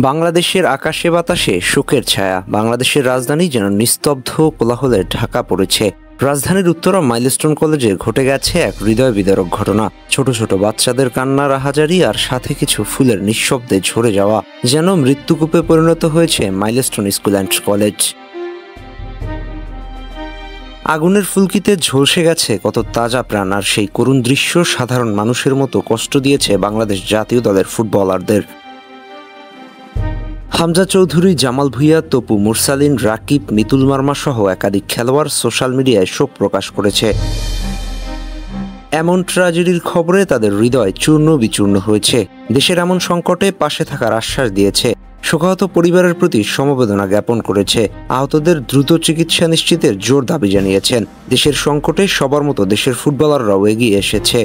বাংলাদেশের আকাশে বাতাসে শোকের ছায়া। বাংলাদেশের রাজধানী যেন নিস্তব্ধ কোলাহলে ঢাকা পড়েছে। রাজধানীর উত্তরা মাইলস্টোন কলেজে ঘটে গেছে এক হৃদয় বিদারক ঘটনা। ছোট ছোট বাচ্চাদের কান্নার আহাজারি আর সাথে কিছু ফুলের নিঃশব্দে ঝরে যাওয়া, যেন মৃত্যুকূপে পরিণত হয়েছে মাইলস্টোন স্কুল অ্যান্ড কলেজ। আগুনের ফুলকিতে ঝলসে গেছে কত তাজা প্রাণ, আর সেই করুণ দৃশ্য সাধারণ মানুষের মতো কষ্ট দিয়েছে বাংলাদেশ জাতীয় দলের ফুটবলারদের। হামজা চৌধুরী, জামাল ভুঁইয়া, তপু মুরসালিন, রাকিব, মিতুল মার্মা সহ একাধিক খেলোয়াড় সোশ্যাল মিডিয়ায় শোক প্রকাশ করেছে। এমন ট্র্যাজেডির খবরে তাদের হৃদয় চূর্ণ বিচূর্ণ হয়েছে। দেশের এমন সংকটে পাশে থাকার আশ্বাস দিয়েছে। শোকাহত পরিবারের প্রতি সমবেদনা জ্ঞাপন করেছে। আহতদের দ্রুত চিকিৎসা নিশ্চিতের জোর দাবি জানিয়েছেন। দেশের সংকটে সবার মতো দেশের ফুটবলাররাও এগিয়ে এসেছে।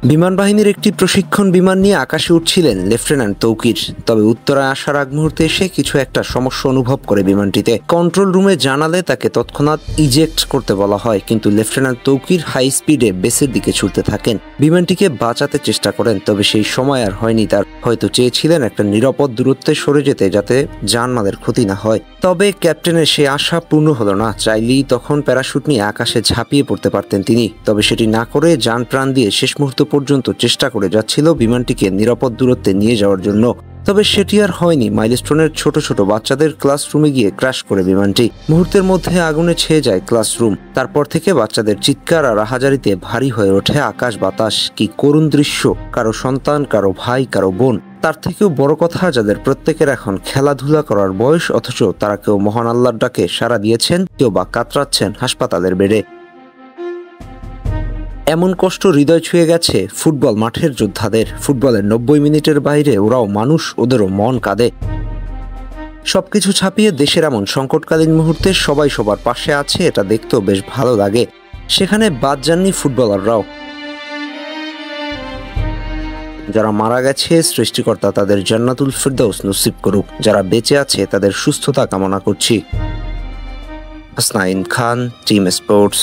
বিমান বাহিনীর একটি প্রশিক্ষণ বিমান নিয়ে আকাশে উঠছিলেন লেফটেন্যান্ট তৌকির। তবে উত্তরায় আসার আগ মুহূর্তে এসে কিছু একটা সমস্যা অনুভব করে বিমানটিতে। কন্ট্রোল রুমে জানালে তাকে তৎক্ষণাৎ ইজেক্ট করতে বলা হয়, কিন্তু লেফটেন্যান্ট তৌকির হাই স্পিডে বেসের দিকে ছুটতে থাকেন। বিমানটিকে বাঁচাতে চেষ্টা করেন, তবে সেই সময় আর হয়নি তার। হয়তো চেয়েছিলেন একটা নিরাপদ দূরত্বে সরে যেতে, যাতে জানমালের ক্ষতি না হয়। তবে ক্যাপ্টেনের সে আশা পূর্ণ হলো না। চাইলেই তখন প্যারাশুট নিয়ে আকাশে ঝাঁপিয়ে পড়তে পারতেন তিনি, তবে সেটি না করে যান প্রাণ দিয়ে শেষ মুহূর্ত পর্যন্ত চেষ্টা করে যাচ্ছিল বিমানটিকে নিরাপদ দূরত্বে নিয়ে যাওয়ার জন্য। তবে সেটি আর হয়নি। মাইলস্টোনের ছোট ছোট বাচ্চাদের ক্লাসরুমে গিয়ে ক্র্যাশ করে বিমানটি। মুহূর্তের মধ্যে আগুনে ছেয়ে যায় ক্লাসরুম। তারপর থেকে বাচ্চাদের চিৎকার আর আহাজারিতে ভারী হয়ে ওঠে আকাশ বাতাস। কি করুণ দৃশ্য! কারো সন্তান, কারো ভাই, কারো বোন। তার থেকেও বড় কথা, যাদের প্রত্যেকের এখন খেলাধুলা করার বয়স, অথচ তারা কেউ মহান আল্লাহর ডাকে সাড়া দিয়েছেন, কেউ বা কাতরাচ্ছেন হাসপাতালের বেডে। এমন কষ্ট হৃদয় ছুঁয়ে গেছে ফুটবল মাঠের যোদ্ধাদের। ফুটবলের 90 মিনিটের বাইরে ওরাও মানুষ, ওদেরও মন কাঁদে। সবকিছু ছাপিয়ে দেশের এমন সংকটকালীন মুহূর্তে সবাই সবার পাশে আছে, এটা দেখতেও বেশ ভালো লাগে। সেখানে বাদ যাননি ফুটবলাররাও। যারা মারা গেছে, সৃষ্টিকর্তা তাদের জান্নাতুল ফিরদাউস নসিব করুক। যারা বেঁচে আছে তাদের সুস্থতা কামনা করছি। হাসনাইন খান, টিম স্পোর্টস।